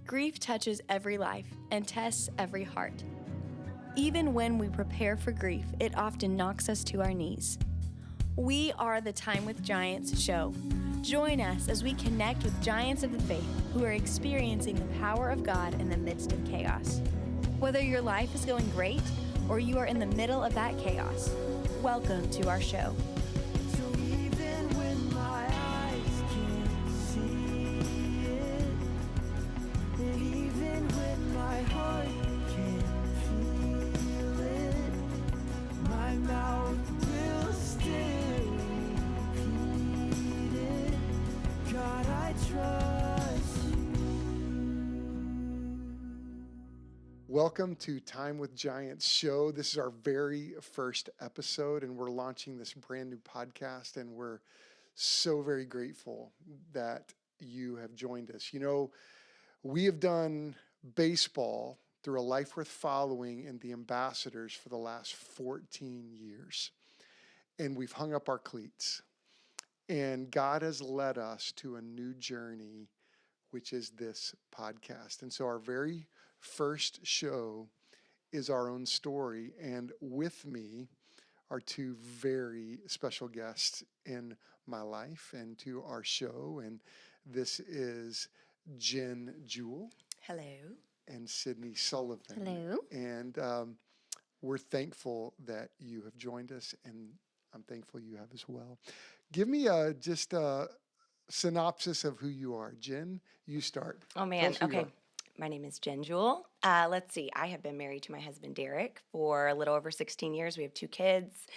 Grief touches every life and tests every heart. Even when we prepare for grief, it often knocks us to our knees. We are the Time with Giants show. Join us as we connect with giants of the faith who are experiencing the power of God in the midst of chaos. Whether your life is going great or you are in the middle of that chaos, welcome to our show. So even when my eyes can't see it, and even when my heart can't feel it, my mouth will still repeat it. God, I trust you. Welcome to Time with Giants show. This is our very first episode, and we're launching this brand new podcast, and we're so very grateful that you have joined us. You know, we have done baseball through a life worth following and the ambassadors for the last 14 years, and we've hung up our cleats, and God has led us to a new journey, which is this podcast. And so our very first show is our own story. And with me are two very special guests in my life and to our show. And this is Jen Jewell Hello. and Sydney Sullivan. Hello. And we're thankful that you have joined us, and I'm thankful you have as well. Give me just a synopsis of who you are. Jen, you start. Oh, Tell man. us who you Okay. are. My name is Jen Jewell. Let's see. I have been married to my husband, Derek, for a little over 16 years. We have two kids,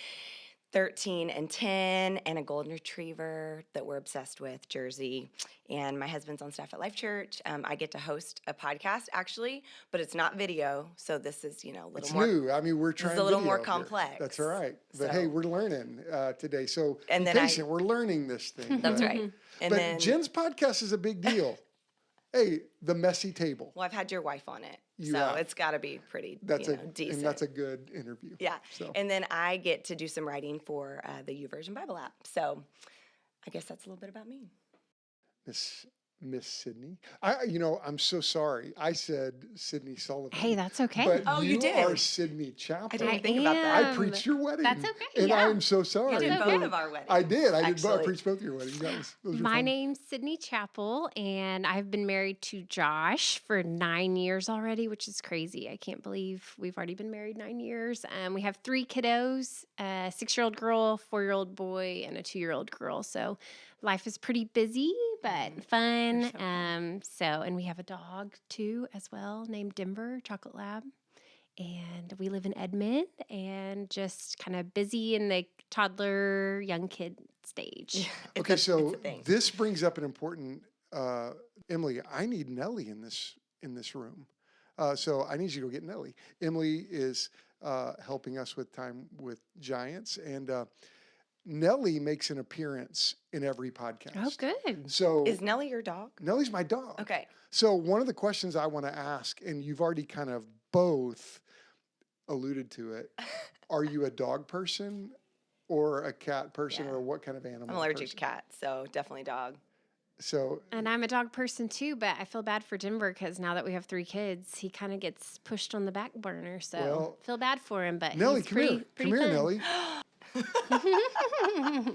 13 and 10, and a golden retriever that we're obsessed with, Jersey. And my husband's on staff at Life Church. I get to host a podcast, actually, but it's not video. So this is, a little It's more. new. I mean, we're trying a little video more here. complex. That's all right. But So- hey, we're learning today. So And be then patient. We're learning this thing. That's right. And But then, Jen's podcast is a big deal. Hey, the messy table. well, I've had your wife on it. You So have. it's got to be pretty That's decent. and that's a good interview. Yeah. So And then I get to do some writing for the YouVersion Bible app. So I guess that's a little bit about me. Miss Sydney. I'm so sorry. I said Sydney Sullivan. Hey, that's okay. But Oh, you you did. are Sydney Chapel. I didn't I think about that. I preached your wedding. That's okay, And yeah. I am so sorry. You did for- both of our weddings. I did. I actually. preached both your weddings. Those were My fun. name's Sydney Chapel, and I've been married to Josh for 9 years already, which is crazy. I can't believe we've already been married 9 years. We have 3 kiddos, a 6-year-old girl, 4-year-old boy, and a 2-year-old girl. So life is pretty busy, but fun. And we have a dog too as well named Denver, Chocolate Lab. And we live in Edmond and just kind of busy in the toddler, young kid stage. Okay, it's so a thing. this brings up an important, Emily, I need Nellie in this room. So I need you to go get Nellie. Emily is helping us with Time with Giants, and Nellie makes an appearance in every podcast. Oh, good. So Is Nellie your dog? Nellie's my dog. Okay. So one of the questions I want to ask, and you've already kind of both alluded to it, are you a dog person or a cat person, Yeah. or what kind of animal? I'm allergic person? to cats, so definitely dog. So And I'm a dog person too, but I feel bad for Denver because now that we have 3 kids, he kind of gets pushed on the back burner. So Well, feel bad for him, but Nellie, he's come pretty, here. pretty Come here, fun. Nellie.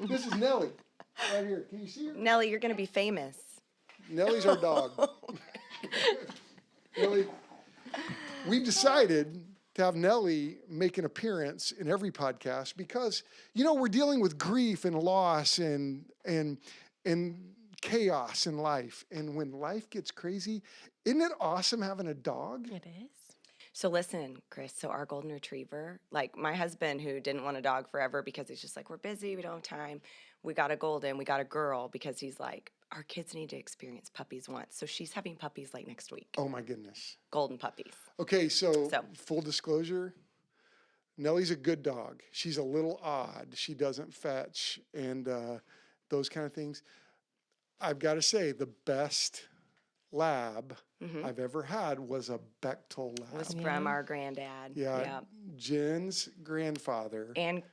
This is Nellie. Right here. Can you see her? Nellie, you're going to be famous. Nellie's our dog. Nellie, we've decided to have Nellie make an appearance in every podcast because, we're dealing with grief and loss and chaos in life. And when life gets crazy, isn't it awesome having a dog? It is. So listen, Chris, so our golden retriever, like my husband who didn't want a dog forever because he's just like, we're busy, we don't have time. We got a golden, we got a girl because he's like, our kids need to experience puppies once. So she's having puppies like next week. Oh my goodness. Golden puppies. Okay, so So- full disclosure, Nellie's a good dog. She's a little odd. She doesn't fetch and those kind of things. I've got to say, the best lab I've ever had was a Bechtel lab. Was from our granddad. Yeah, Jen's grandfather. And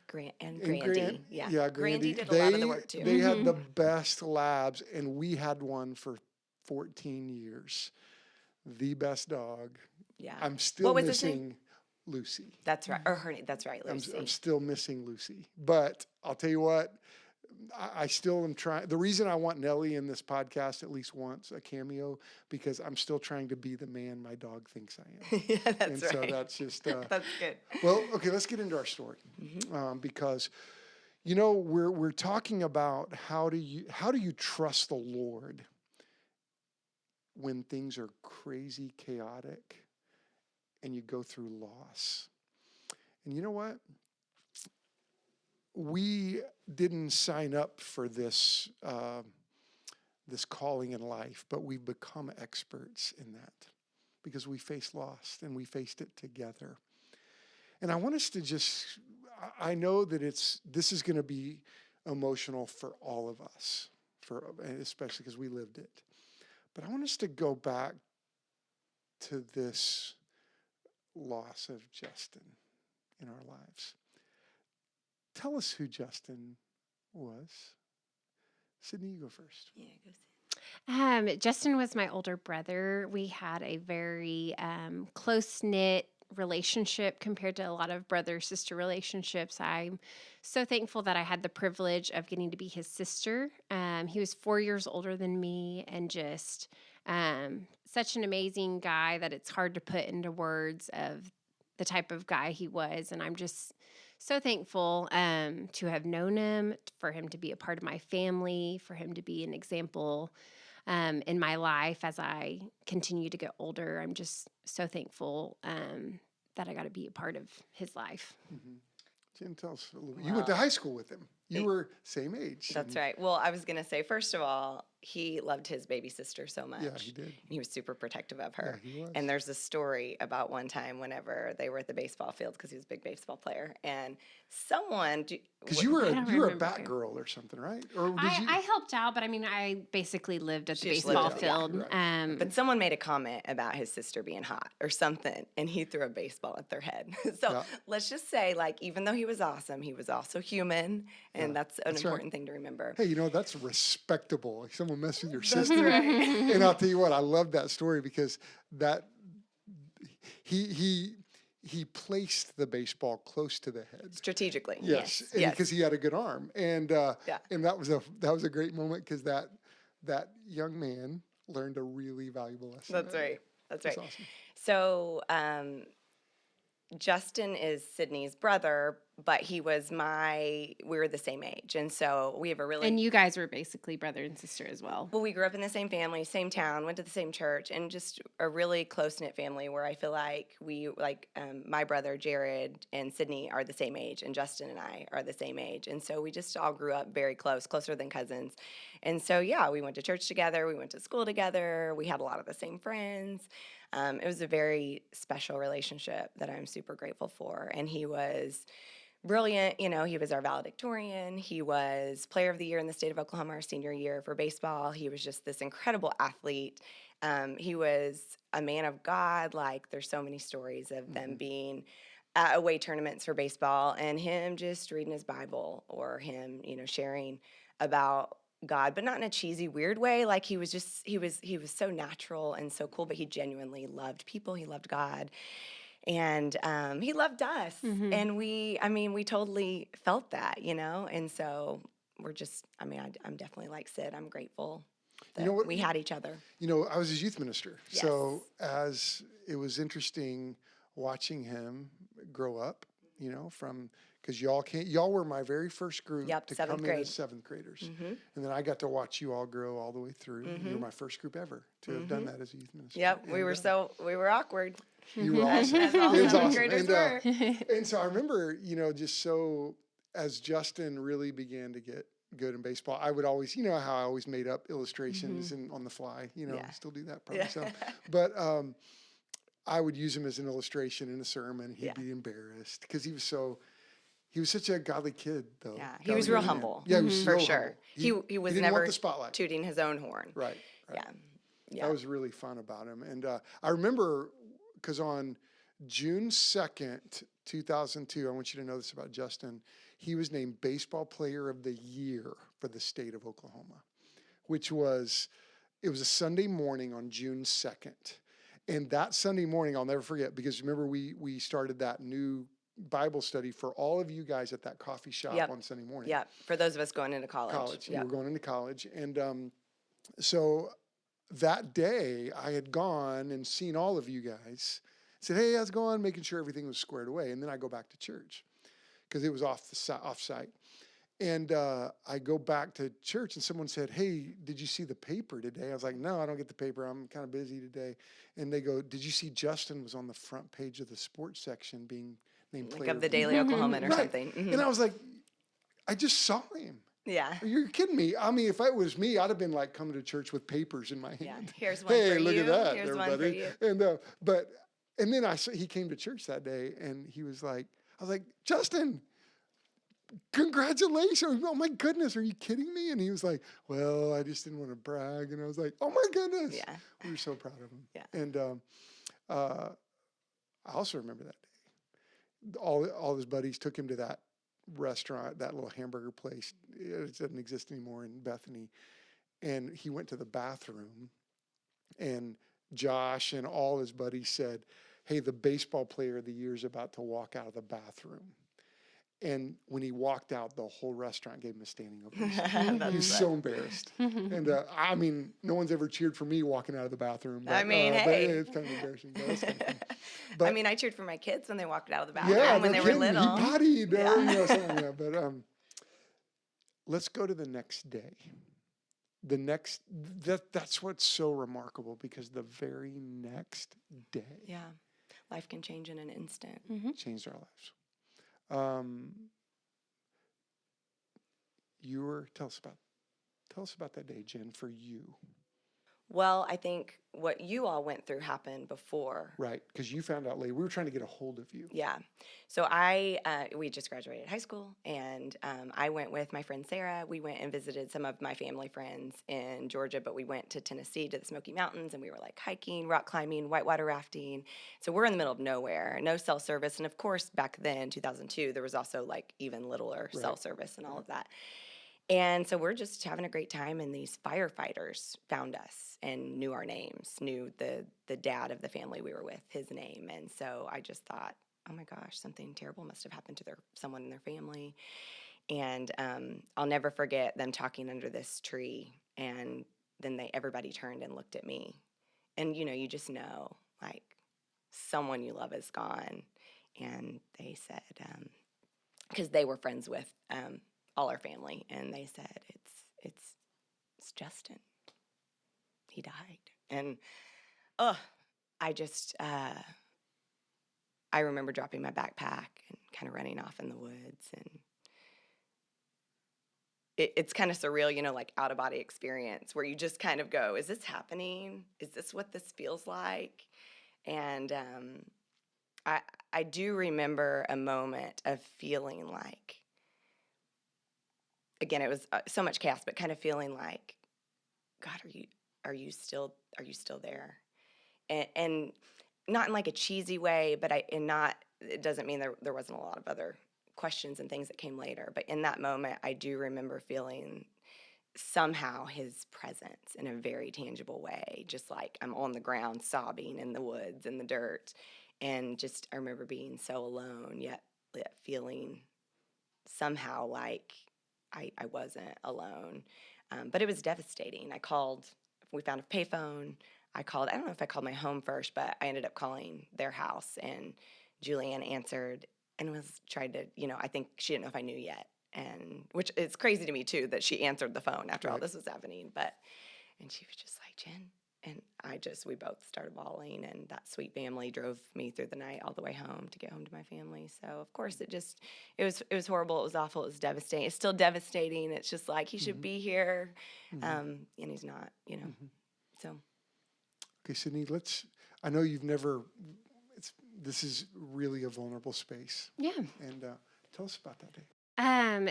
and Grandy. yeah, Grandy did a lot of the They- work too. They had the best labs, and we had one for 14 years the best dog. Yeah. I'm still What was his name? missing Lucy. That's right. Or her name. That's right, Lucy. I'm still missing Lucy. But I'll tell you what, I still am trying. The reason I want Nellie in this podcast at least once, a cameo, because I'm still trying to be the man my dog thinks I am. Yeah, that's And so right. that's just, That's good. well, okay, let's get into our story. Because, you know, we're talking about how do you trust the Lord when things are crazy, chaotic, and you go through loss. And you know what? We didn't sign up for this this calling in life, but we've become experts in that because we faced loss and we faced it together. And I want us to I know that this is going to be emotional for all of us, especially because we lived it. But I want us to go back to this loss of Justin in our lives. Tell us who Justin was. Sydney, you go first. Yeah, go see. Justin was my older brother. We had a very close-knit relationship compared to a lot of brother-sister relationships. I'm so thankful that I had the privilege of getting to be his sister. He was 4 years older than me and just such an amazing guy that it's hard to put into words of the type of guy he was. And I'm just so thankful to have known him, for him to be a part of my family, for him to be an example in my life as I continue to get older. I'm just so thankful that I got to be a part of his life. Mm-hmm. Jim, tell us a little bit. You went to high school with him. You were same age. That's right. Well, I was going to say, first of all, he loved his baby sister so much. Yeah, he did. And he was super protective of her. Yeah, he was. And there's a story about one time whenever they were at the baseball field, because he was a big baseball player, and someone... Because you were a remember. bat girl or something, right? Or did you? I helped out, but I mean, I basically lived at the She just baseball lived, yeah. field. Right. But someone made a comment about his sister being hot or something, and he threw a baseball at their head. So Yeah. let's just say, like, even though he was awesome, he was also human, and that's an right. important thing to remember. Hey, you know, that's respectable. Like someone messed with your That's sister. right. And I'll tell you what, I love that story because he placed the baseball close to the head. Strategically. Yes, Yes. Yes. because he had a good arm, and and that was a great moment because that young man learned a really valuable lesson. That's right. That's right. awesome. So Justin is Sydney's brother, but we were the same age. And so we have a really... And you guys were basically brother and sister as well. Well, we grew up in the same family, same town, went to the same church, and just a really close-knit family where I feel like my brother Jared and Sydney are the same age, and Justin and I are the same age. And so we just all grew up very close, closer than cousins. And so, yeah, we went to church together, we went to school together, we had a lot of the same friends. It was a very special relationship that I'm super grateful for. And he was brilliant. You know, he was our valedictorian. He was player of the year in the state of Oklahoma our senior year for baseball. He was just this incredible athlete. He was a man of God. Like, there's so many stories of them being at away tournaments for baseball and him just reading his Bible, or him, sharing about God, but not in a cheesy, weird way. Like, he was so natural and so cool, but he genuinely loved people. He loved God. And he loved us. Mm-hmm. And we totally felt that, And so we're just, I'm definitely like Sid. I'm grateful that we had each other. I was his youth minister. Yes. So as it was interesting watching him grow up, because y'all were my very first group to come in as seventh graders. Mm-hmm. And then I got to watch you all grow all the way through. Mm-hmm. You were my first group ever to have done that as a youth minister. Yep, And, we were awkward. You were awesome. As all It was seventh awesome. graders were. And so I remember, just so as Justin really began to get good in baseball, I would always, how I always made up illustrations and on the fly, I still do that probably some. But I would use him as an illustration in a sermon. He'd be embarrassed because he was such a godly kid, though. Yeah, he was real humble. Yeah, he was for so sure. humble. He was didn't never want the spotlight. tooting his own horn. Right. Yeah. That was really fun about him. And I remember, because on June 2nd, 2002, I want you to know this about Justin, he was named Baseball Player of the Year for the state of Oklahoma, it was a Sunday morning on June 2nd. And that Sunday morning, I'll never forget, because remember we started that new Bible study for all of you guys at that coffee shop Yep. on Sunday morning. Yeah, for those of us going into college. College. You Yep. were going into college. And so that day I had gone and seen all of you guys, said, hey, how's it going? Making sure everything was squared away. And then I go back to church because it was off site. And I go back to church and someone said, hey, did you see the paper today? I was like, no, I don't get the paper. I'm kind of busy today. And they go, did you see Justin was on the front page of the sports section being named Like player of the of the Daily year? Oklahoman or Right. something. Mhm. And I was like, I just saw him. Yeah. Are you kidding me? I mean, if it was me, I'd have been like coming to church with papers in my hand. Yeah. Here's one Hey, for look you. at that, Here's everybody. one for you. And then he came to church that day, and he was like, I was like, Justin, congratulations. Oh my goodness, are you kidding me? And he was like, well, I just didn't want to brag. And I was like, oh my goodness. Yeah. We were so proud of him. Yeah. And I also remember that day. All his buddies took him to that restaurant, that little hamburger place. It doesn't exist anymore in Bethany. And he went to the bathroom, and Josh and all his buddies said, hey, the baseball player of the year is about to walk out of the bathroom. And when he walked out, the whole restaurant gave him a standing ovation. He was so embarrassed. And I mean, no one's ever cheered for me walking out of the bathroom. But, I mean, but hey. it's kind of embarrassing. But it's kind of fun. I But- mean, I cheered for my kids when they walked out of the bathroom Yeah, when no they were kidding. little. He pottied, Yeah. you know, something like that. But let's go to the next day. That's what's so remarkable, because the very next day Yeah. Life can change in an instant. changed our lives. Tell us about that day, Jen, for you. Well, I think what you all went through happened before. Right, because you found out later. We were trying to get a hold of you. Yeah. So we just graduated high school, and I went with my friend Sarah. We went and visited some of my family friends in Georgia, but we went to Tennessee to the Smoky Mountains, and we were like hiking, rock climbing, whitewater rafting. So we're in the middle of nowhere, no cell service. And of course, back then, 2002, there was also like even littler cell service and all of that. And so we're just having a great time, and these firefighters found us and knew our names, knew the dad of the family we were with, his name. And so I just thought, oh my gosh, something terrible must have happened to someone in their family. And I'll never forget them talking under this tree, and then everybody turned and looked at me. And, you know, you just know, like, someone you love is gone. And they said, because they were friends with all our family, and they said, it's Justin. He died. And I just I remember dropping my backpack and kind of running off in the woods, and it's kind of surreal, you know, like out of body experience where you just kind of go, is this happening? Is this what this feels like? And I do remember a moment of feeling like, again, it was so much chaos, but kind of feeling like, God, are you still there? And not in like a cheesy way, but it doesn't mean there wasn't a lot of other questions and things that came later. But in that moment, I do remember feeling somehow his presence in a very tangible way, just like I'm on the ground sobbing in the woods, in the dirt. And just, I remember being so alone, yet feeling somehow like I wasn't alone. But it was devastating. We found a payphone. I don't know if I called my home first, but I ended up calling their house, and Julianne answered and tried to, you know, I think she didn't know if I knew yet. And which it's crazy to me too, that she answered the phone after all this was happening. And she was just like, Jen. And we both started bawling, and that sweet family drove me through the night all the way home to get home to my family. So of course it was horrible. It was awful. It was devastating. It's still devastating. It's just like, he should be here. And he's not, you know, so. Okay, Sydney, I know this is really a vulnerable space. Yeah. And tell us about that day.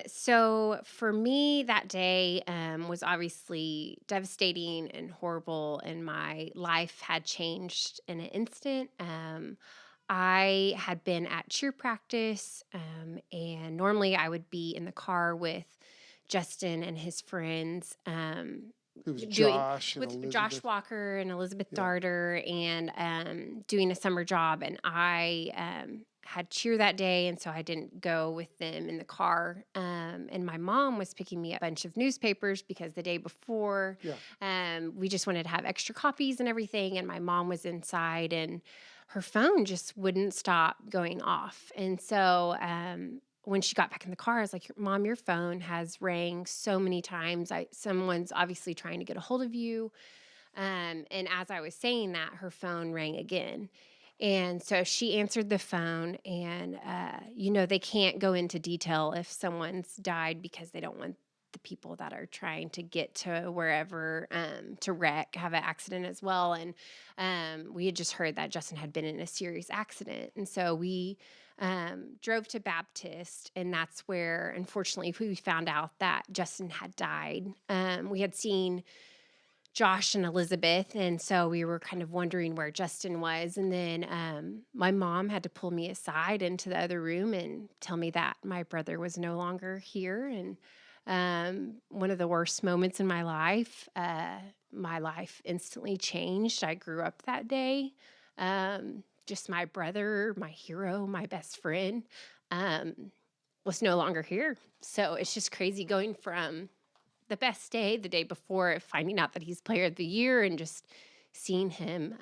So for me, that day was obviously devastating and horrible, and my life had changed in an instant. I had been at cheer practice, and normally I would be in the car with Justin and his friends, It was doing Josh and with Elizabeth. Josh Walker and Elizabeth Yeah. Darter, and doing a summer job. And I had cheer that day, and so I didn't go with them in the car. And my mom was picking me up a bunch of newspapers because the day before, we just wanted to have extra copies and everything. And my mom was inside, and her phone just wouldn't stop going off. And so when she got back in the car, I was like, Mom, your phone has rang so many times. Someone's obviously trying to get a hold of you. And as I was saying that, her phone rang again. And so she answered the phone, and, they can't go into detail if someone's died because they don't want the people that are trying to get to wherever to have an accident as well. And we had just heard that Justin had been in a serious accident. And so we drove to Baptist, and that's where, unfortunately, we found out that Justin had died. We had seen Josh and Elizabeth, and so we were kind of wondering where Justin was. And then my mom had to pull me aside into the other room and tell me that my brother was no longer here. And one of the worst moments in my life instantly changed. I grew up that day. Just my brother, my hero, my best friend, was no longer here. So it's just crazy going from the best day, the day before, finding out that he's player of the year, and just seeing him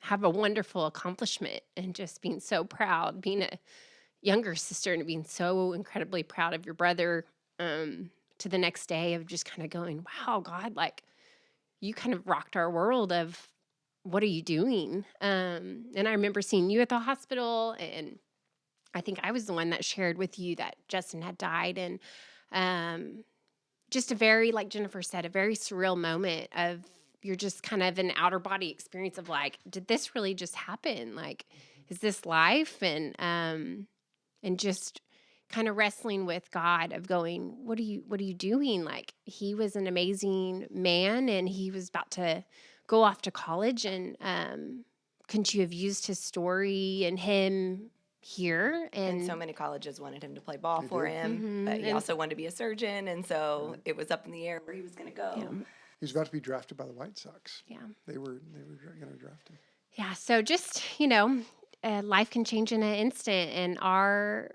have a wonderful accomplishment, and just being so proud, being a younger sister and being so incredibly proud of your brother, to the next day of just kind of going, wow, God, like, you kind of rocked our world of what are you doing? And I remember seeing you at the hospital, and I think I was the one that shared with you that Justin had died. And just a very, like Jennifer said, a very surreal moment of, you're just kind of an outer body experience of like, did this really just happen? Like, is this life? And just kind of wrestling with God of going, what are you doing? Like, he was an amazing man, and he was about to go off to college, and couldn't you have used his story and him here? And so many colleges wanted him to play ball for did. him, but he also wanted to be a surgeon, and so it was up in the air where he was going to go. Yeah. He was about to be drafted by the White Sox. Yeah. They were going to draft him. Yeah. So just, life can change in an instant, and our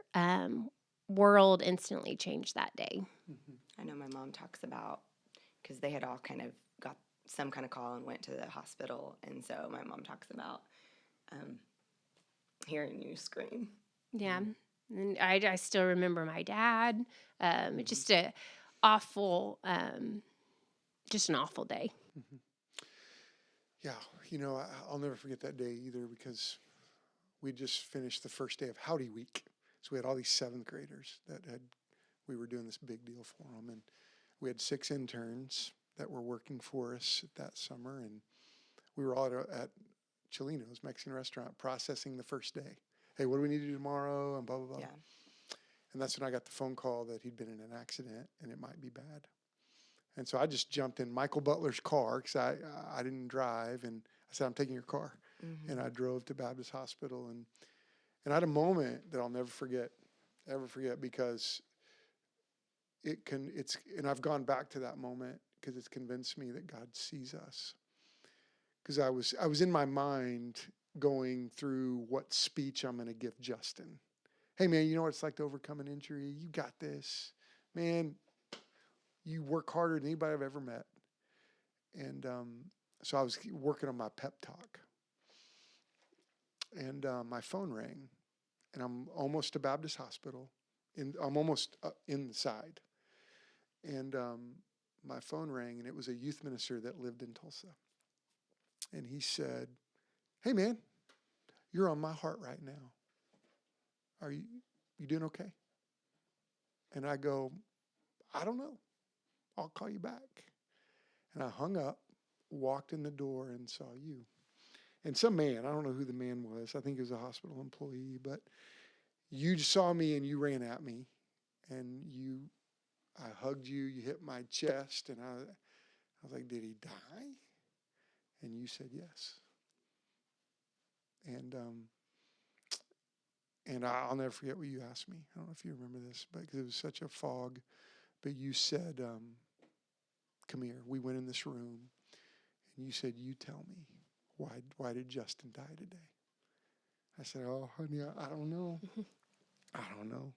world instantly changed that day. I know my mom talks about, because they had all kind of got some kind of call and went to the hospital, and so my mom talks about hearing you scream. Yeah. And I still remember my dad. Just an awful day. Yeah, I'll never forget that day either, because we just finished the first day of Howdy Week. So we had all these 7th graders we were doing this big deal for them. And we had 6 interns that were working for us that summer. And we were all at Chilino's Mexican restaurant processing the first day. Hey, what do we need to do tomorrow? And blah, blah, blah. Yeah. And that's when I got the phone call that he'd been in an accident and it might be bad. And so I just jumped in Michael Butler's car, because I didn't drive. And I said, I'm taking your car. Mm-hmm. And I drove to Baptist Hospital. And I had a moment that I'll never forget, because and I've gone back to that moment because it's convinced me that God sees us. Because I was in my mind going through what speech I'm going to give Justin. Hey, man, you know what it's like to overcome an injury? You got this. Man, you work harder than anybody I've ever met. And so I was working on my pep talk. And my phone rang. And I'm almost to Baptist Hospital. I'm almost inside. And my phone rang, and it was a youth minister that lived in Tulsa. And he said, hey, man, you're on my heart right now. Are you doing okay? And I go, I don't know. I'll call you back. And I hung up, walked in the door, and saw you. And some man, I don't know who the man was. I think he was a hospital employee, but you saw me and you ran at me. And I hugged you, you hit my chest, and I was like, did he die? And you said yes. And I'll never forget what you asked me. I don't know if you remember this, but because it was such a fog. But you said, come here. We went in this room, and you said, you tell me, why did Justin die today? I said, oh, honey, I don't know. I don't know.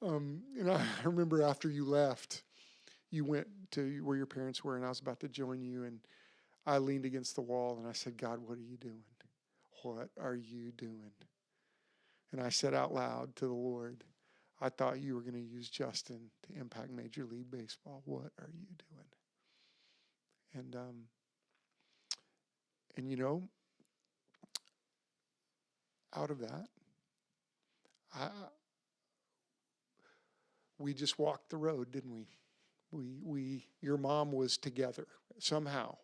And I remember after you left, you went to where your parents were, and I was about to join you, and I leaned against the wall, and I said, God, what are you doing? What are you doing? And I said out loud to the Lord, I thought you were going to use Justin to impact Major League Baseball. What are you doing? And you know, out of that, we just walked the road, didn't we? Your mom was together somehow.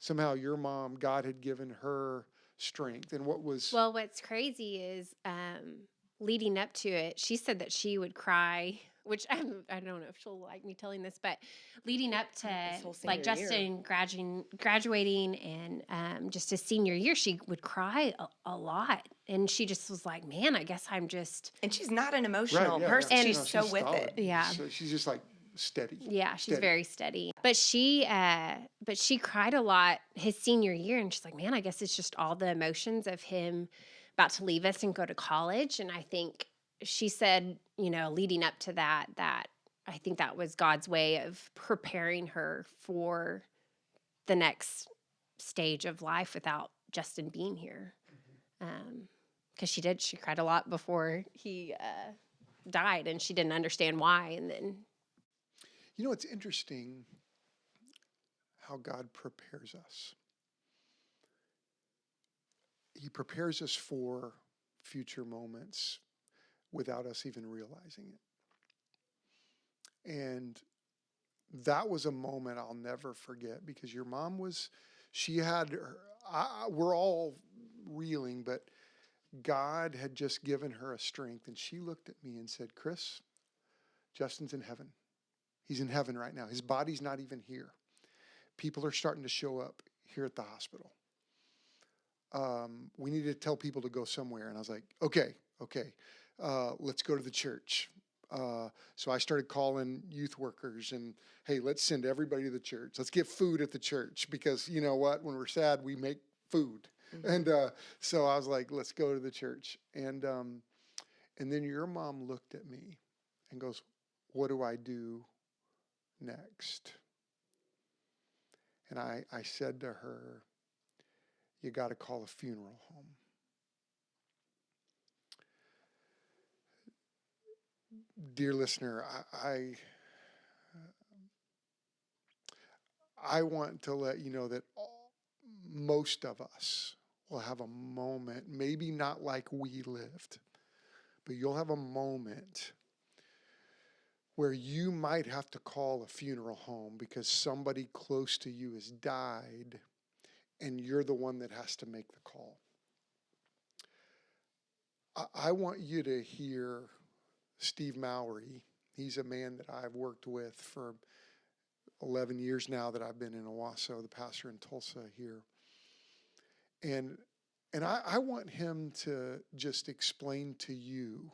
Somehow your mom, God had given her strength. And what's crazy is leading up to it, she said that she would cry, which I don't know if she'll like me telling this, but leading up to like Justin graduating and just his senior year, she would cry a lot. And she just was like, man, I guess I'm just. And she's not an emotional person. And she's so with solid. it. Yeah. So she's just like steady. Yeah, she's very steady. But she cried a lot his senior year, and she's like, man, I guess it's just all the emotions of him about to leave us and go to college. And I think she said, you know, leading up to that I think that was God's way of preparing her for the next stage of life without Justin being here. Because she cried a lot before he died, and she didn't understand why. And then, you know, it's interesting how God prepares us. He prepares us for future moments without us even realizing it. And that was a moment I'll never forget, because your mom we're all reeling, but God had just given her a strength, and she looked at me and said, Chris, Justin's in heaven. He's in heaven right now. His body's not even here. People are starting to show up here at the hospital. We need to tell people to go somewhere. And I was like, okay, let's go to the church. So I started calling youth workers and, hey, let's send everybody to the church. Let's get food at the church, because you know what? When we're sad, we make food. Mm-hmm. And so I was like, let's go to the church. And then your mom looked at me and goes, what do I do next? And I said to her, you got to call a funeral home. Dear listener, I want to let you know that most of us will have a moment, maybe not like we lived, but you'll have a moment where you might have to call a funeral home because somebody close to you has died, and you're the one that has to make the call. I want you to hear Steve Mowry. He's a man that I've worked with for 11 years now that I've been in Owasso, the pastor in Tulsa here. And I want him to just explain to you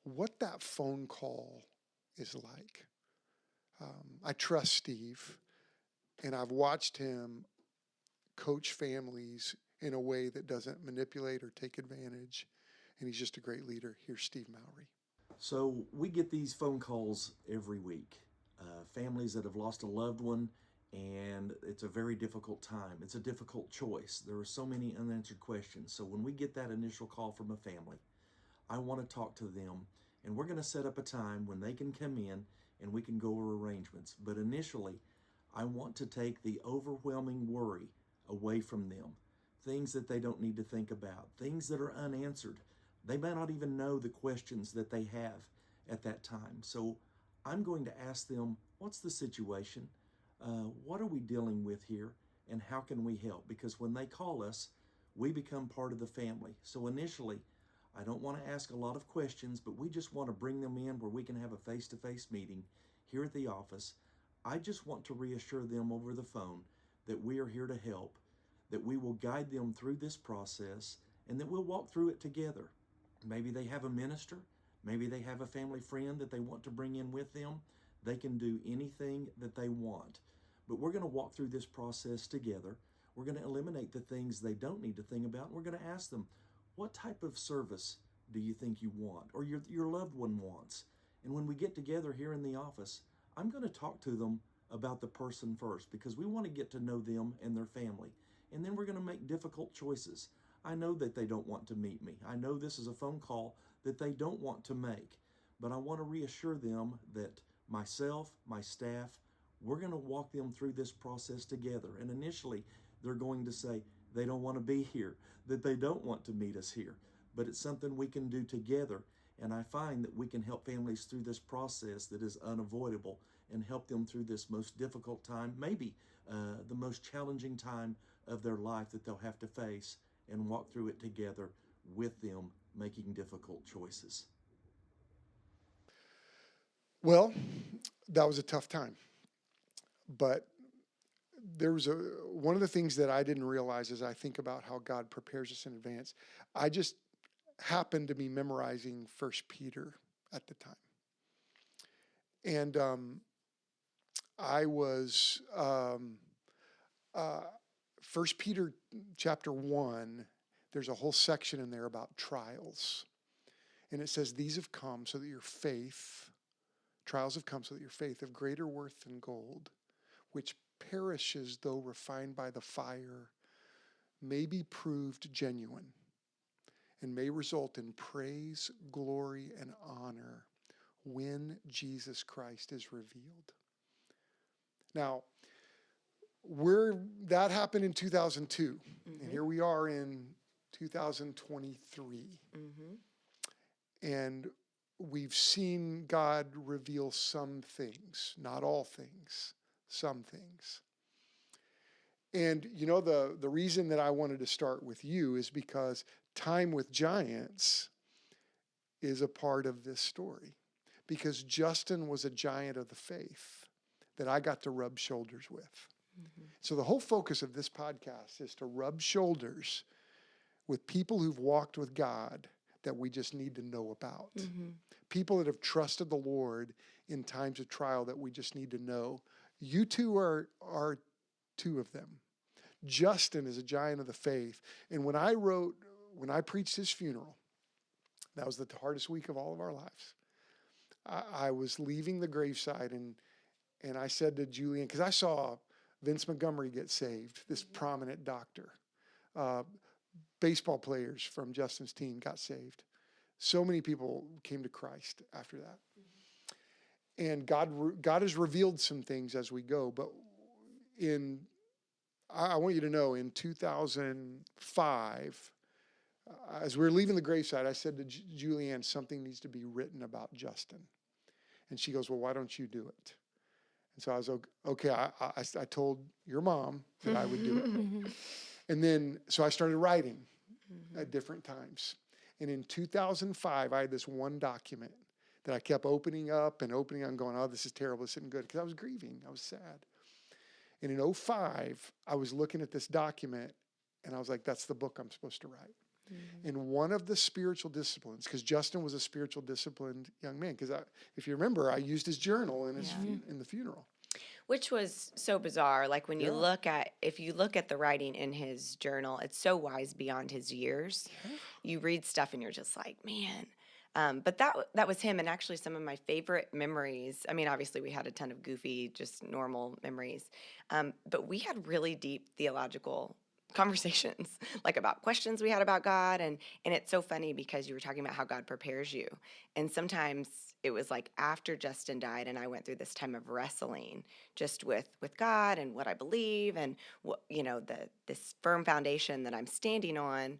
what that phone call is like. I trust Steve, and I've watched him coach families in a way that doesn't manipulate or take advantage, and he's just a great leader. Here's Steve Mowry. So we get these phone calls every week. Families that have lost a loved one, and it's a very difficult time. It's a difficult choice. There are so many unanswered questions. So when we get that initial call from a family, I want to talk to them, and we're going to set up a time when they can come in and we can go over arrangements. But initially, I want to take the overwhelming worry away from them. Things that they don't need to think about, things that are unanswered. They may not even know the questions that they have at that time. So I'm going to ask them, what's the situation? What are we dealing with here? And how can we help? Because when they call us, we become part of the family. So initially, I don't want to ask a lot of questions, but we just want to bring them in where we can have a face-to-face meeting here at the office. I just want to reassure them over the phone that we are here to help, that we will guide them through this process, and that we'll walk through it together. Maybe they have a minister, maybe they have a family friend that they want to bring in with them. They can do anything that they want. But we're going to walk through this process together. We're going to eliminate the things they don't need to think about. We're going to ask them, what type of service do you think you want or your loved one wants? And when we get together here in the office, I'm going to talk to them about the person first, because we want to get to know them and their family. And then we're going to make difficult choices. I know that they don't want to meet me. I know this is a phone call that they don't want to make, but I want to reassure them that myself, my staff, we're going to walk them through this process together. And initially, they're going to say they don't want to be here, that they don't want to meet us here, but it's something we can do together. And I find that we can help families through this process that is unavoidable and help them through this most difficult time, maybe the most challenging time of their life that they'll have to face, and walk through it together with them, making difficult choices. Well, that was a tough time. But there was one of the things that I didn't realize as I think about how God prepares us in advance. I just happened to be memorizing 1 Peter at the time. And I was 1 Peter chapter 1, there's a whole section in there about trials. And it says, these have come so that your faith, trials have come so that your faith of greater worth than gold, which perishes though refined by the fire, may be proved genuine and may result in praise, glory, and honor when Jesus Christ is revealed. Now, that happened in 2002, and here we are in 2023. And we've seen God reveal some things, not all things, some things. And you know, the reason that I wanted to start with you is because Time with Giants is a part of this story. Because Justin was a giant of the faith that I got to rub shoulders with. So the whole focus of this podcast is to rub shoulders with people who've walked with God that we just need to know about. People that have trusted the Lord in times of trial that we just need to know. You two are two of them. Justin is a giant of the faith. And when I preached his funeral, that was the hardest week of all of our lives. I was leaving the graveside and I said to Julian, because I saw Vince Montgomery get saved, this prominent doctor. Baseball players from Justin's team got saved. So many people came to Christ after that. And God has revealed some things as we go. But I want you to know, in 2005, as we were leaving the graveside, I said to Julianne, something needs to be written about Justin. And she goes, well, why don't you do it? And so I was okay. I told your mom that I would do it. And then, so I started writing at different times. And in 2005, I had this one document that I kept opening up and going, oh, this is terrible. This isn't good. Because I was grieving. I was sad. And in 2005, I was looking at this document and I was like, that's the book I'm supposed to write. And one of the spiritual disciplines, because Justin was a spiritual disciplined young man, because if you remember, I used his journal in the funeral. Which was so bizarre. Like when you if you look at the writing in his journal, it's so wise beyond his years. You read stuff and you're just like, man. But that was him. And actually some of my favorite memories, I mean, obviously we had a ton of goofy, just normal memories. But we had really deep theological conversations, like about questions we had about God. And it's so funny because you were talking about how God prepares you. And sometimes it was like after Justin died and I went through this time of wrestling just with God and what I believe and what, this firm foundation that I'm standing on.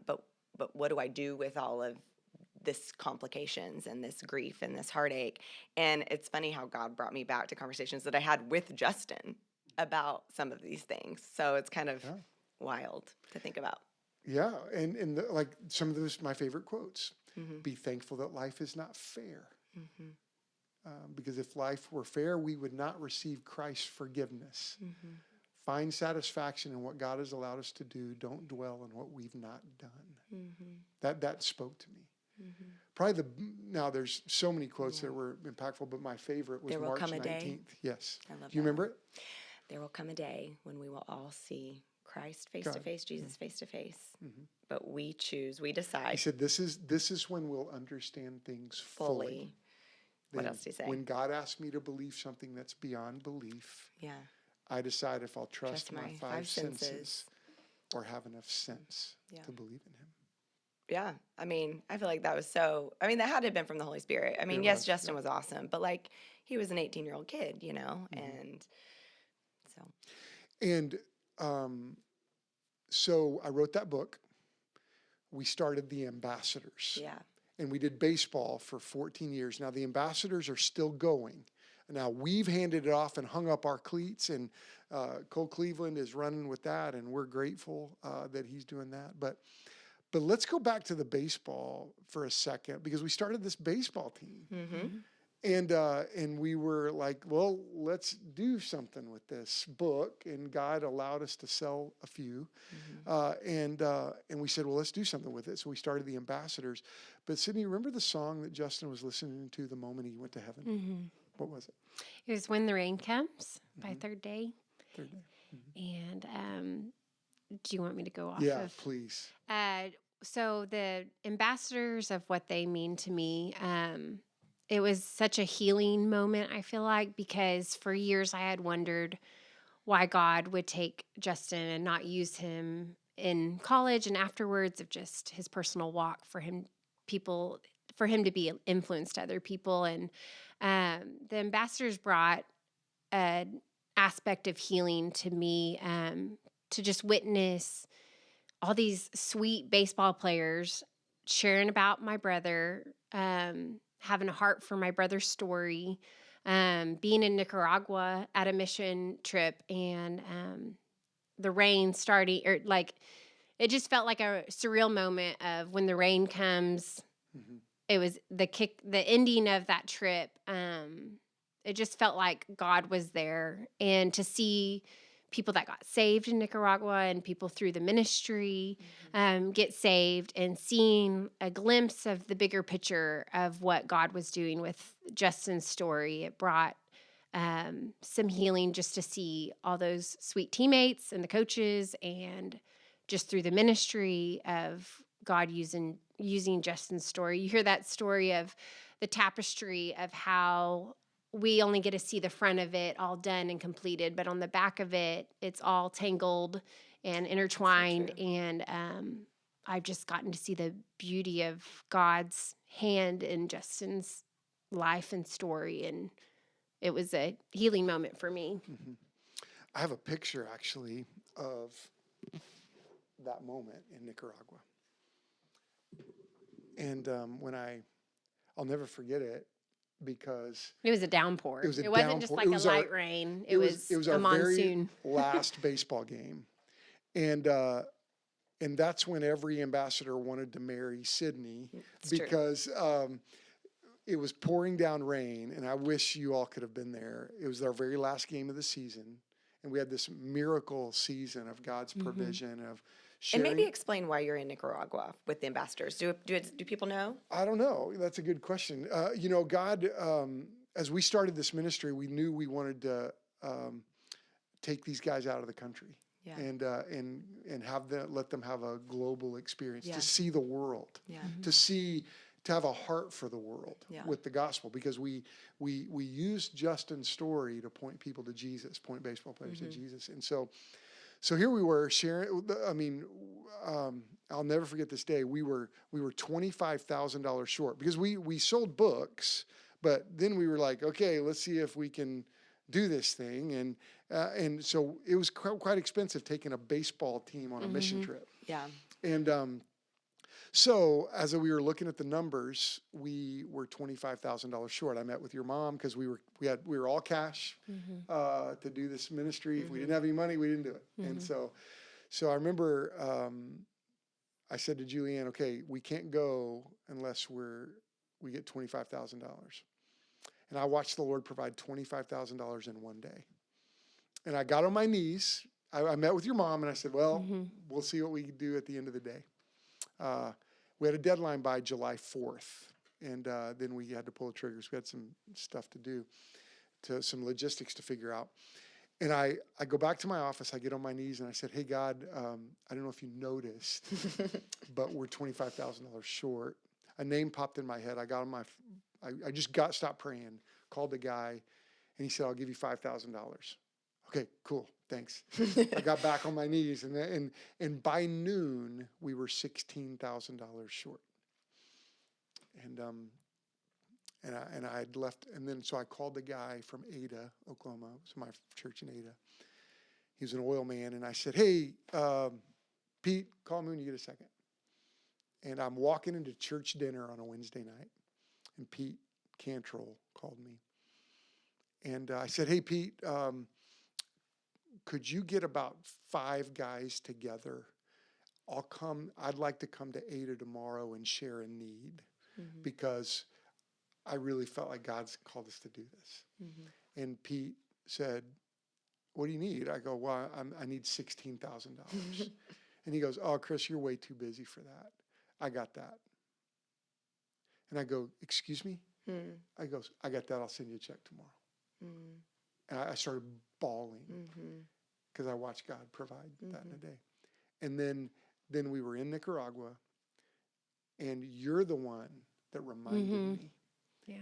But what do I do with all of this complications and this grief and this heartache? And it's funny how God brought me back to conversations that I had with Justin about some of these things. So it's kind of wild to think about. Yeah, and like some of those, my favorite quotes. Be thankful that life is not fair. Because if life were fair, we would not receive Christ's forgiveness. Find satisfaction in what God has allowed us to do. Don't dwell on what we've not done. That spoke to me. Probably now there's so many quotes that were impactful, but my favorite was There will March come a 19th. day. Yes. I love Do you that remember one. it? There will come a day when we will all see Christ face to God. face, Jesus face to face. But we choose, we decide He said, this is when we'll understand things fully. What Then else did he say? When God asks me to believe something that's beyond belief, Yeah. I decide if I'll trust Trust my my five five senses senses. or have enough sense Yeah. to believe in him. Yeah. I mean, I feel like that was that had to have been from the Holy Spirit. I mean, It yes, was, Justin yeah. was awesome, but like he was an 18-year-old kid, you know? And so. And so I wrote that book. We started the Ambassadors. Yeah. And we did baseball for 14 years. Now, the Ambassadors are still going. Now, we've handed it off and hung up our cleats, and Cole Cleveland is running with that, and we're grateful that he's doing that. But let's go back to the baseball for a second, because we started this baseball team. And we were like, well, let's do something with this book. And God allowed us to sell a few. And we said, well, let's do something with it. So we started the Ambassadors. But Sydney, remember the song that Justin was listening to the moment he went to heaven? What was it? It was When the Rain Comes by Third Day. Third Day. And do you want me to go off Yeah, of? please. So the ambassadors of what they mean to me, it was such a healing moment, I feel like, because for years I had wondered why God would take Justin and not use him in college and afterwards, of just his personal walk for him to be influenced to other people. And the ambassadors brought an aspect of healing to me, to just witness all these sweet baseball players sharing about my brother, having a heart for my brother's story, being in Nicaragua at a mission trip, and the rain starting, or like, it just felt like a surreal moment of when the rain comes. It was the ending of that trip. It just felt like God was there, and to see people that got saved in Nicaragua and people through the ministry get saved, and seeing a glimpse of the bigger picture of what God was doing with Justin's story. It brought some healing just to see all those sweet teammates and the coaches, and just through the ministry of God using Justin's story. You hear that story of the tapestry of how we only get to see the front of it all done and completed, but on the back of it, it's all tangled and intertwined. And I've just gotten to see the beauty of God's hand in Justin's life and story, and it was a healing moment for me. I have a picture, actually, of that moment in Nicaragua. And I'll never forget it, because It was a downpour. It was a It wasn't just downpour. like It a was light our- rain. it was a our monsoon. very last baseball game. And that's when every ambassador wanted to marry Sydney, It's true. because it was pouring down rain, and I wish you all could have been there. It was our very last game of the season, and we had this miracle season of God's provision, of sharing. And maybe explain why you're in Nicaragua with the ambassadors. Do people know? I don't know. That's a good question. God, as we started this ministry, we knew we wanted to take these guys out of the country. Yeah. And let them have a global experience, Yeah. to see the world, Yeah. to have a heart for the world Yeah. with the gospel, because we used Justin's story to point people to Jesus, point baseball players to Jesus. And so here we were sharing. I mean, I'll never forget this day. We were $25,000 short, because we sold books, but then we were like, okay, let's see if we can do this thing. And so it was quite expensive taking a baseball team on a mission trip. Yeah. And so as we were looking at the numbers, we were $25,000 short. I met with your mom, because we were all cash to do this ministry. If we didn't have any money, we didn't do it. And so I remember I said to Julianne, okay, we can't go unless we get $25,000. And I watched the Lord provide $25,000 in one day. And I got on my knees. I met with your mom, and I said, well, we'll see what we can do at the end of the day. we had a deadline by July 4th. And then we had to pull the triggers. We had some stuff to do, some logistics to figure out. And I go back to my office, I get on my knees, and I said, hey, God, I don't know if you noticed, but we're $25,000 short. A name popped in my head. I just stopped praying, called the guy, and he said, I'll give you $5,000. Okay, cool, thanks. I got back on my knees, and by noon, we were $16,000 short. And I had left, and then so I called the guy from Ada, Oklahoma. It was my church in Ada. He was an oil man, and I said, hey, Pete, call me when you get a second. And I'm walking into church dinner on a Wednesday night, and Pete Cantrell called me. And I said, hey, Pete, could you get about 5 guys together? I'd like to come to Ada tomorrow and share a need. Mm-hmm. Because I really felt like God's called us to do this. Mm-hmm. And Pete said, what do you need? I go, well, I need $16,000. And he goes, oh, Chris, you're way too busy for that. I got that. And I go, excuse me? I goes, I got that. I'll send you a check tomorrow. And I started bawling because I watched God provide that in a day. And then we were in Nicaragua, and you're the one that reminded me. Yeah.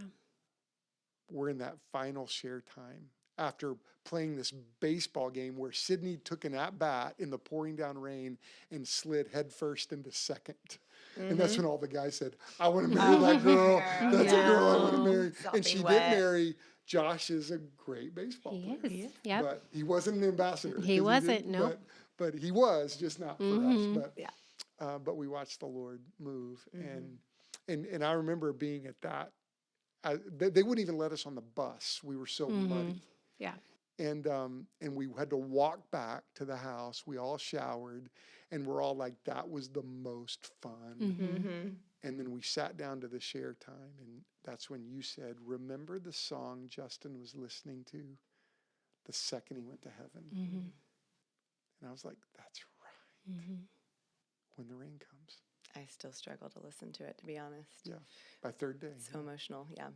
We're in that final share time after playing this baseball game where Sydney took an at-bat in the pouring down rain and slid headfirst into second. And that's when all the guys said, I want to marry that girl. That's a girl I want to marry. And she did marry. Josh is a great baseball player. He is. Yep. But he wasn't an ambassador. He wasn't, no. But he was, just not for us. But we watched the Lord move. And I remember being at that. They wouldn't even let us on the bus. We were so muddy. Yeah. And we had to walk back to the house. We all showered, and we're all like, that was the most fun. And then we sat down to the share time, and that's when you said, remember the song Justin was listening to the second he went to heaven? And I was like, that's right. When the rain comes. I still struggle to listen to it, to be honest. Yeah, by third day. So emotional, yeah.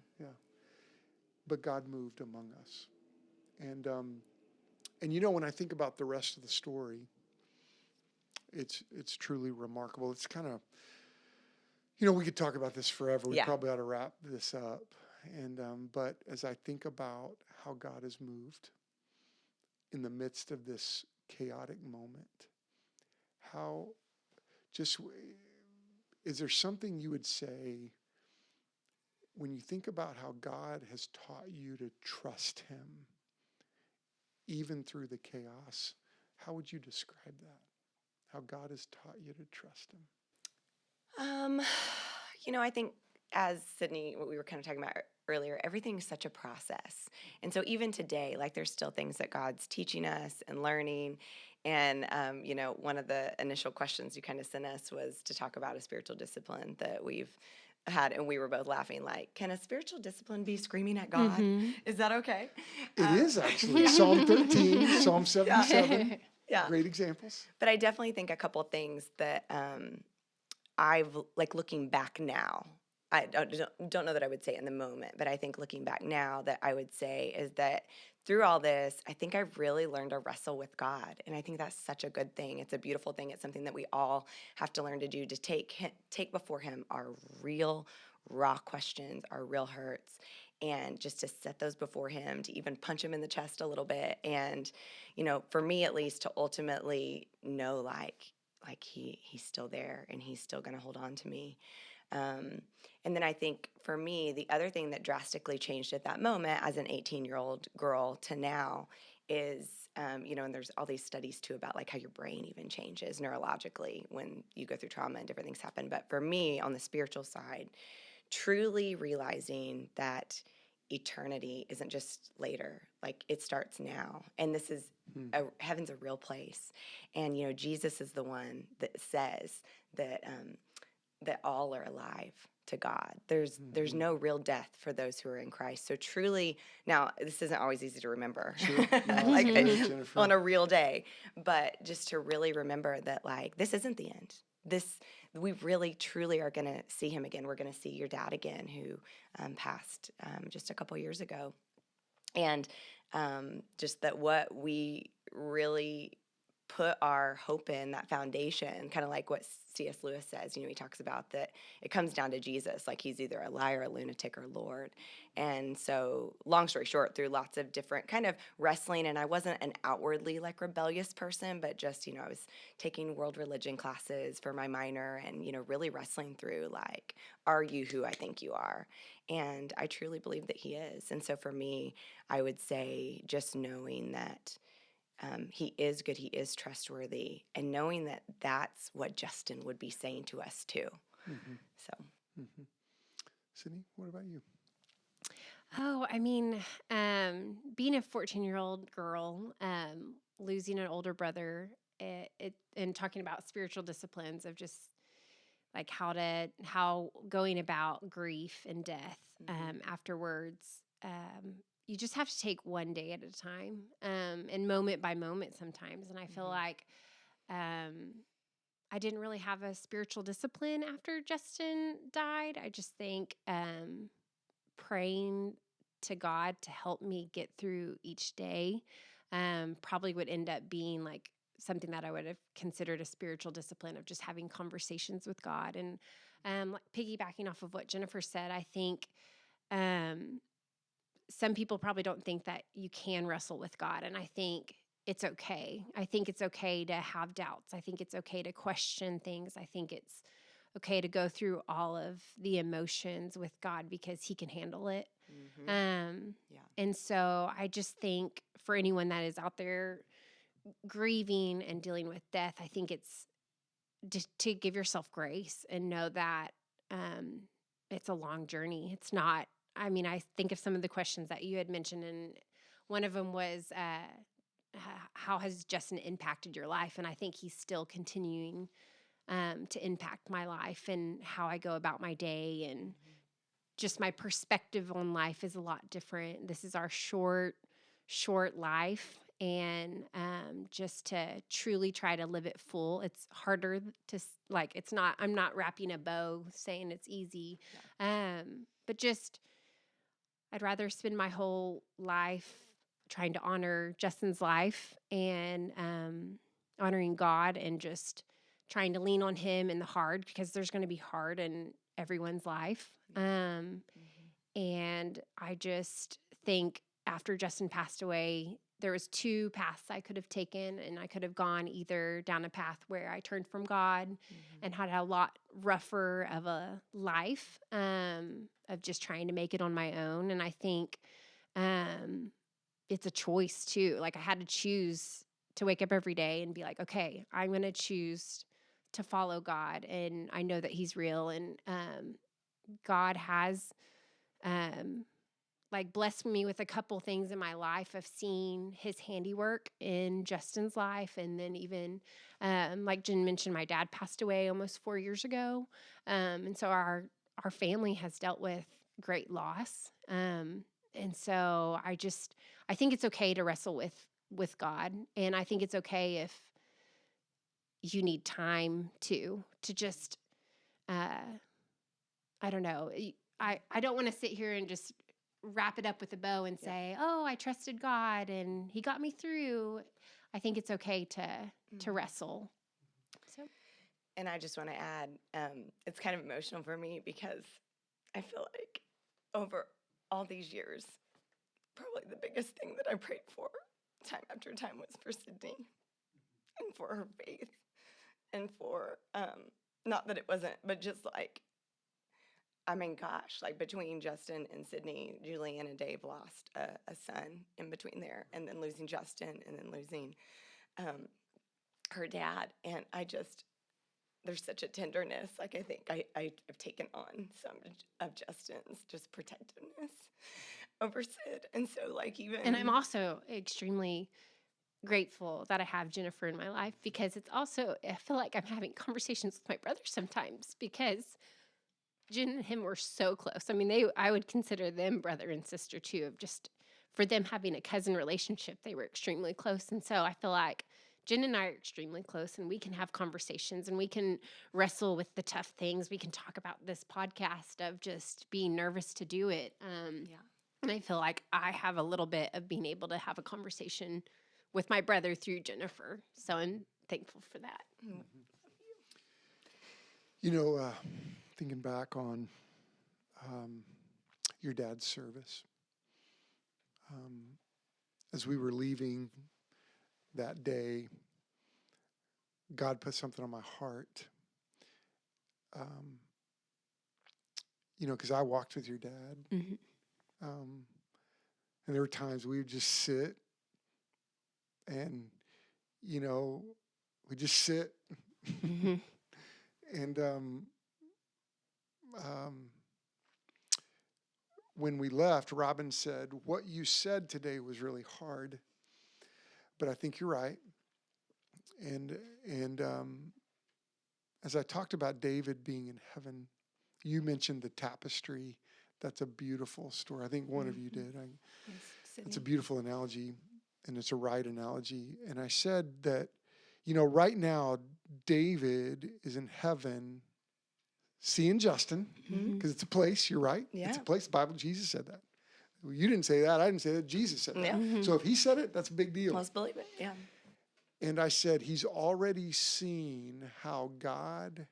But God moved among us. And you know, when I think about the rest of the story, it's truly remarkable. It's kind of, you know, we could talk about this forever. We probably ought to wrap this up. But as I think about how God has moved in the midst of this chaotic moment, is there something you would say when you think about how God has taught you to trust him, even through the chaos? How would you describe that? How God has taught you to trust him? You know, I think as Sydney, what we were kind of talking about earlier, everything's such a process. And so even today, like there's still things that God's teaching us and learning. And, you know, one of the initial questions you kind of sent us was to talk about a spiritual discipline that we've had. And we were both laughing, like, can a spiritual discipline be screaming at God? Is that okay? It is actually. Psalm 13, Psalm 77. Great examples. But I definitely think a couple things that I've, like, looking back now, I don't know that I would say in the moment, but I think looking back now that I would say is that through all this, I think I've really learned to wrestle with God. And I think that's such a good thing. It's a beautiful thing. It's something that we all have to learn to do, to take before him our real raw questions, our real hurts, and just to set those before him, to even punch him in the chest a little bit. And, you know, for me at least, to ultimately know like he's still there and he's still going to hold on to me. And then I think for me, the other thing that drastically changed at that moment as an 18-year-old girl to now is, you know, and there's all these studies too about like how your brain even changes neurologically when you go through trauma and different things happen. But for me, on the spiritual side, truly realizing that eternity isn't just later, like it starts now. And this is, heaven's a real place. And, you know, Jesus is the one that says that, that all are alive to God. There's no real death for those who are in Christ. So truly, now this isn't always easy to remember, like on a real day, but just to really remember that like this isn't the end. we really truly are going to see him again. We're going to see your dad again, who passed just a couple years ago. And just that what we really put our hope in, that foundation, kind of like what C.S. Lewis says, he talks about that it comes down to Jesus, like he's either a liar, a lunatic, or Lord. And so, long story short, through lots of different kind of wrestling, and I wasn't an outwardly like rebellious person, but just, I was taking world religion classes for my minor and, really wrestling through like, are you who I think you are? And I truly believe that he is. And so for me, I would say just knowing that he is good, he is trustworthy, and knowing that that's what Justin would be saying to us too. Mm-hmm. So, Mm-hmm. Sydney, what about you? Oh, I mean, being a 14-year-old girl, losing an older brother, and talking about spiritual disciplines of just like how going about grief and death afterwards. You just have to take one day at a time, and moment by moment sometimes. And I feel like I didn't really have a spiritual discipline after Justin died. I just think praying to God to help me get through each day probably would end up being like something that I would have considered a spiritual discipline of just having conversations with God. And like piggybacking off of what Jennifer said, I think some people probably don't think that you can wrestle with God. And I think it's okay. I think it's okay to have doubts. I think it's okay to question things. I think it's okay to go through all of the emotions with God because he can handle it. And so I just think for anyone that is out there grieving and dealing with death, I think it's just to give yourself grace and know that it's a long journey. It's not, I mean, I think of some of the questions that you had mentioned, and one of them was, how has Justin impacted your life? And I think he's still continuing to impact my life and how I go about my day, and just my perspective on life is a lot different. This is our short life, and just to truly try to live it full. It's harder to it's not, I'm not wrapping a bow saying it's easy. But just, I'd rather spend my whole life trying to honor Justin's life and honoring God, and just trying to lean on him in the hard, because there's going to be hard in everyone's life. And I just think after Justin passed away, there was two paths I could have taken, and I could have gone either down a path where I turned from God and had a lot rougher of a life of just trying to make it on my own. And I think it's a choice too. Like I had to choose to wake up every day and be like, okay, I'm going to choose to follow God. And I know that he's real, and God has blessed me with a couple things in my life of seeing his handiwork in Justin's life. And then even, like Jen mentioned, my dad passed away almost 4 years ago. And so our family has dealt with great loss. And so I think it's okay to wrestle with God. And I think it's okay if you need time to just, I don't know. I don't want to sit here and just wrap it up with a bow and say, oh, I trusted God and he got me through. I think it's okay to wrestle. So, and I just want to add, it's kind of emotional for me because I feel like over all these years, probably the biggest thing that I prayed for time after time was for Sydney and for her faith and for, not that it wasn't, but just like, I mean, gosh, like between Justin and Sydney, Julian and Dave lost a son in between there, and then losing Justin, and then losing her dad. And there's such a tenderness. Like, I think I've taken on some of Justin's just protectiveness over Sid. And so, like, and I'm also extremely grateful that I have Jennifer in my life, because it's also, I feel like I'm having conversations with my brother sometimes, because Jen and him were so close. I mean, I would consider them brother and sister too, of just for them having a cousin relationship, they were extremely close. And so I feel like Jen and I are extremely close, and we can have conversations and we can wrestle with the tough things. We can talk about this podcast of just being nervous to do it. And I feel like I have a little bit of being able to have a conversation with my brother through Jennifer. So I'm thankful for that. You know, thinking back on your dad's service, as we were leaving that day, God put something on my heart. You know, because I walked with your dad. Mm-hmm. And there were times we would just sit and, you know, we just sit. Mm-hmm. And when we left, Robin said, "What you said today was really hard, but I think you're right." And as I talked about David being in heaven, you mentioned the tapestry. That's a beautiful story. I think one of you did. It's a beautiful analogy, and it's a right analogy. And I said that, you know, right now, David is in heaven seeing Justin, because it's a place, you're right. Yeah. It's a place. The Bible, Jesus said that. You didn't say that. I didn't say that. Jesus said that. Yeah. So if he said it, that's a big deal. Let's believe it. Yeah. And I said, he's already seen how God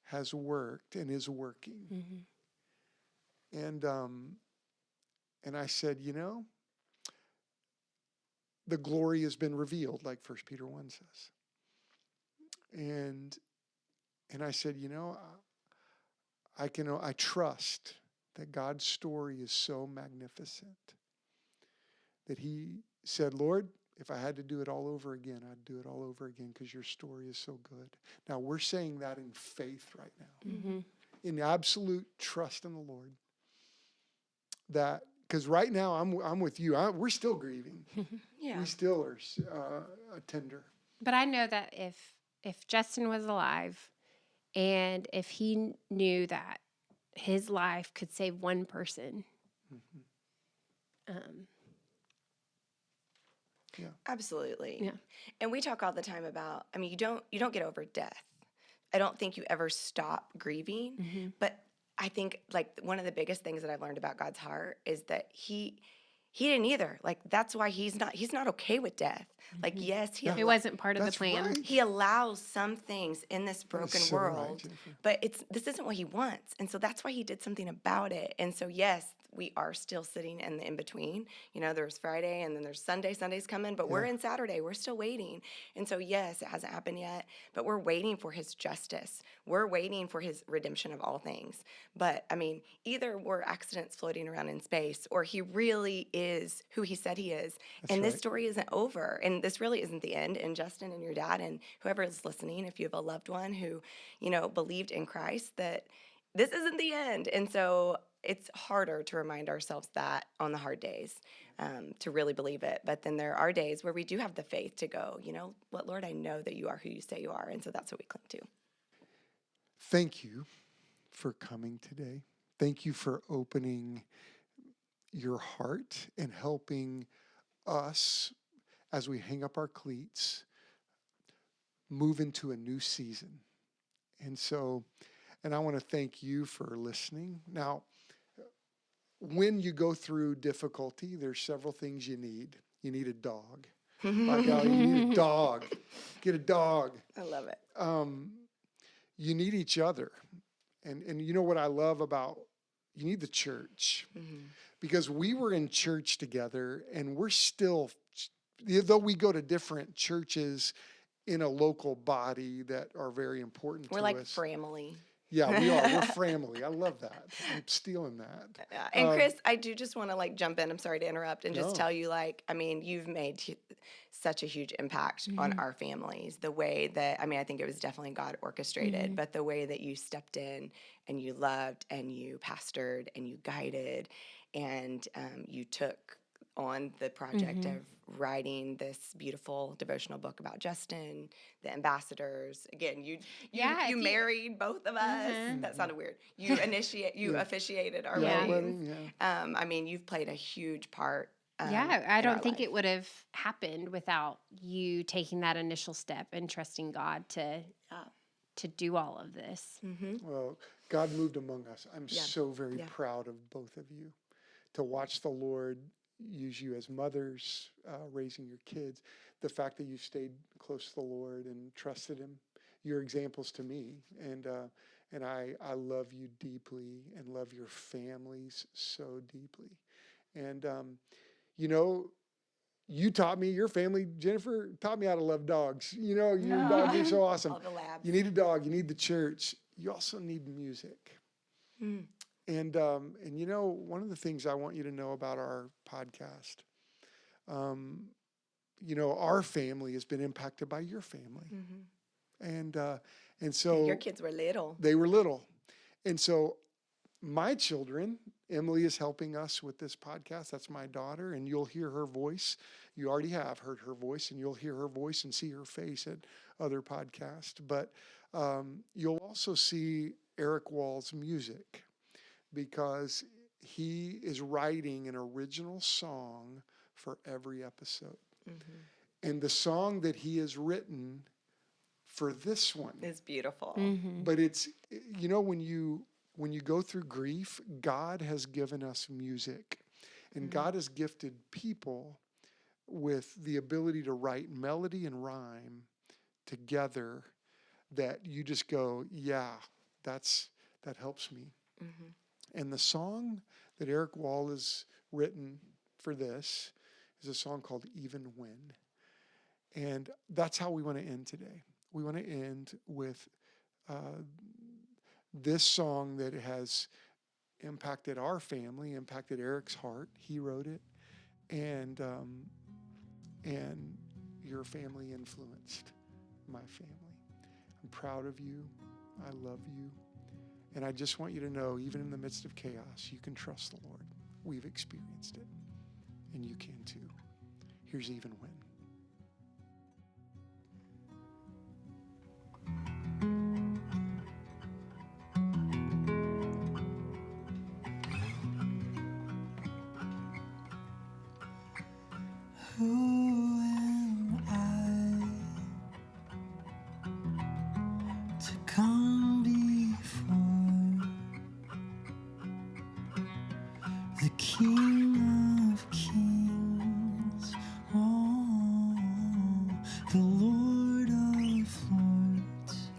has worked and is working. And I said, you know, the glory has been revealed, like 1 Peter 1 says. And I said, you know, I trust that God's story is so magnificent that he said, Lord, if I had to do it all over again, I'd do it all over again because your story is so good. Now, we're saying that in faith right now, in absolute trust in the Lord. That, because right now I'm with you. We're still grieving. Yeah. We still are tender. But I know that if Justin was alive and if he knew that his life could save one person, Yeah. Absolutely. Yeah. And we talk all the time about, I mean, you don't get over death. I don't think you ever stop grieving, but I think like one of the biggest things that I've learned about God's heart is that he didn't either. Like that's why he's not okay with death. Like yes, it wasn't part of the plan. Right. he allows some things in this broken so right, world, Jennifer. but this isn't what he wants. And so that's why he did something about it. And so yes, we are still sitting in the in-between. You know, there's Friday and then there's Sunday. Sunday's coming, but we're in Saturday. We're still waiting. And so yes, it hasn't happened yet, but we're waiting for his justice. We're waiting for his redemption of all things. But I mean, either we're accidents floating around in space or he really is who he said he is. And this story isn't over. And this really isn't the end. And Justin and your dad and whoever is listening, if you have a loved one who, you know, believed in Christ, that this isn't the end. And so it's harder to remind ourselves that on the hard days, to really believe it. But then there are days where we do have the faith to go, you know what, Lord, I know that you are who you say you are. And so that's what we cling to. Thank you for coming today. Thank you for opening your heart and helping us as we hang up our cleats move into a new season. And I want to thank you for listening. Now, when you go through difficulty, there's several things you need. You need a dog. By golly, you need a dog. Get a dog. I love it. You need each other. And you know what I love about, you need the church. Because we were in church together and we're still, though we go to different churches in a local body that are very important to us. We're like family. Yeah, we are. We're family. I love that. I'm stealing that. Yeah. And Chris, I do just want to like jump in. I'm sorry to interrupt and just tell you, like, I mean, you've made such a huge impact on our families. The way that, I mean, I think it was definitely God orchestrated, but the way that you stepped in and you loved and you pastored and you guided and you took on the project of writing this beautiful devotional book about Justin, the ambassadors. Again, you married both of us. That sounded weird. You officiated our wedding. I mean, you've played a huge part Yeah, I in our don't think life. it would have happened without you taking that initial step and trusting God to do all of this. Well, God moved among us. I'm Yeah. so very Yeah. proud of both of you to watch the Lord use you as mothers, raising your kids. The fact that you stayed close to the Lord and trusted Him. You're examples to me, and I love you deeply and love your families so deeply. And you taught me, your family, Jennifer, taught me how to love dogs. Your dogs are so awesome. All the labs. You need a dog, you need the church. You also need music. Mm. And one of the things I want you to know about our podcast, our family has been impacted by your family. And so Your kids were little. they were little. And so my children, Emily is helping us with this podcast. That's my daughter, and you'll hear her voice. You already have heard her voice, and you'll hear her voice and see her face at other podcasts. But you'll also see Eric Wall's music, because he is writing an original song for every episode. And the song that he has written for this one, It's beautiful. but it's, when you go through grief, God has given us music, and God has gifted people with the ability to write melody and rhyme together that you just go, yeah, that helps me. And the song that Eric Wall has written for this is a song called Even When. And that's how we want to end today. We want to end with this song that has impacted our family, impacted Eric's heart. He wrote it, and your family influenced my family. I'm proud of you. I love you. And I just want you to know, even in the midst of chaos, you can trust the Lord. We've experienced it, and you can too. Here's Even When. Who am I to come before the King of Kings, oh, the Lord of Lords,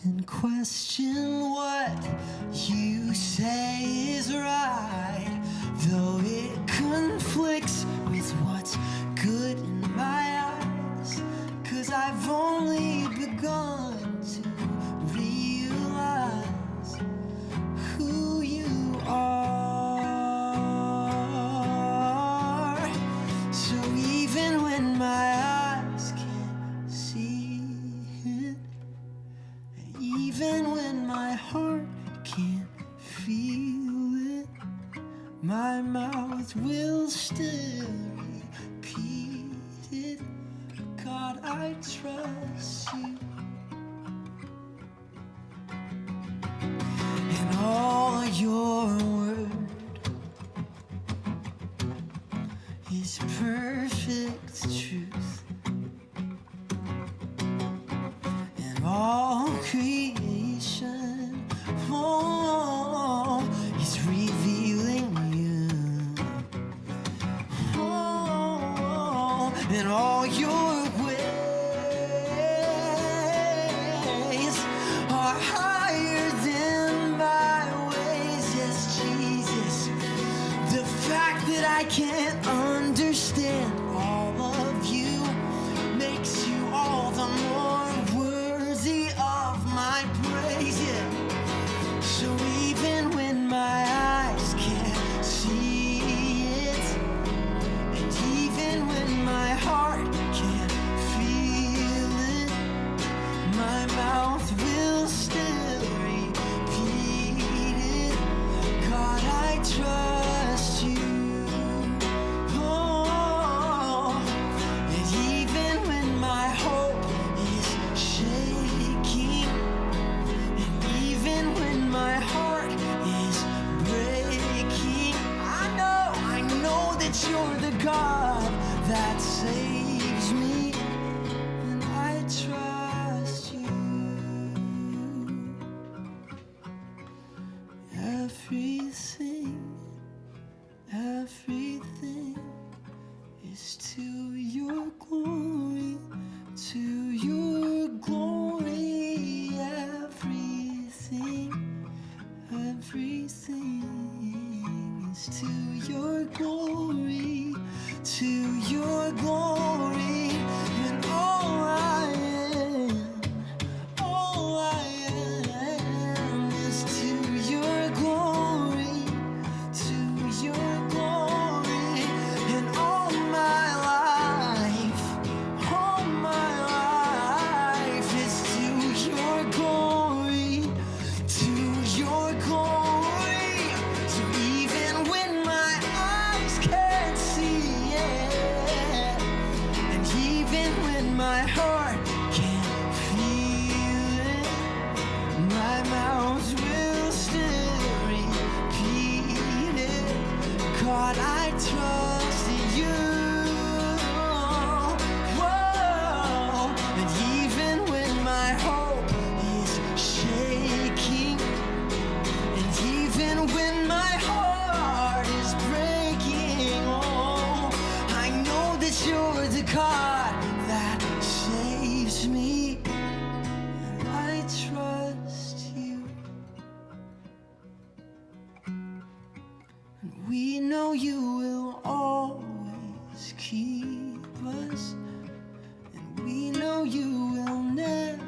and question what you say is right, though it conflicts with what's good in my eyes, 'cause I've only begun to realize who you are. So even when my eyes can't see it, even when my heart can't feel it, my mouth will still repeat it. God, I trust you. And all your word is perfect truth. And all creation, oh, is revealing you. Oh, and all your ways are higher than my ways. Yes, Jesus, the fact that I can't understand all of you makes you all the more worthy of my praise. Yeah. So even when my eyes can't see it, and even when my heart can't my heart can't feel it, my mouth will still repeat it. God, I trust in you. Whoa. And even when my hope is shaking, and even when my heart is breaking, oh, I know that you're the God that saves me. I trust you. And we know you will always keep us. And we know you will never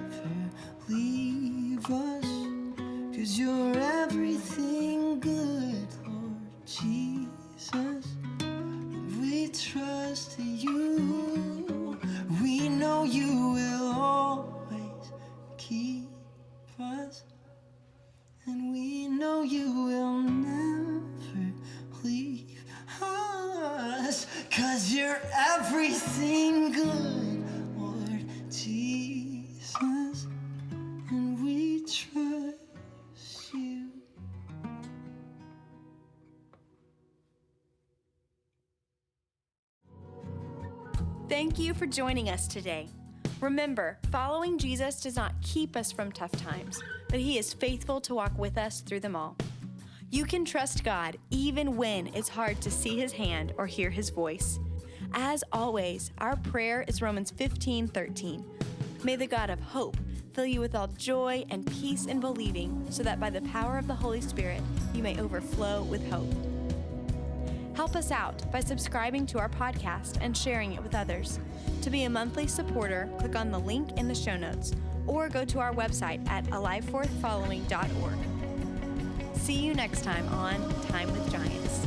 leave us. 'Cause you're everything good, Lord Jesus. And we trust you. We know you will always keep us. And we know you will never leave us. 'Cause you're everything good, Lord Jesus. And we trust you. Thank you for joining us today. Remember, following Jesus does not keep us from tough times, but He is faithful to walk with us through them all. You can trust God even when it's hard to see His hand or hear His voice. As always, our prayer is Romans 15:13. May the God of hope fill you with all joy and peace in believing, so that by the power of the Holy Spirit you may overflow with hope. Help us out by subscribing to our podcast and sharing it with others. To be a monthly supporter, click on the link in the show notes or go to our website at aliveforthfollowing.org. See you next time on Time with Giants.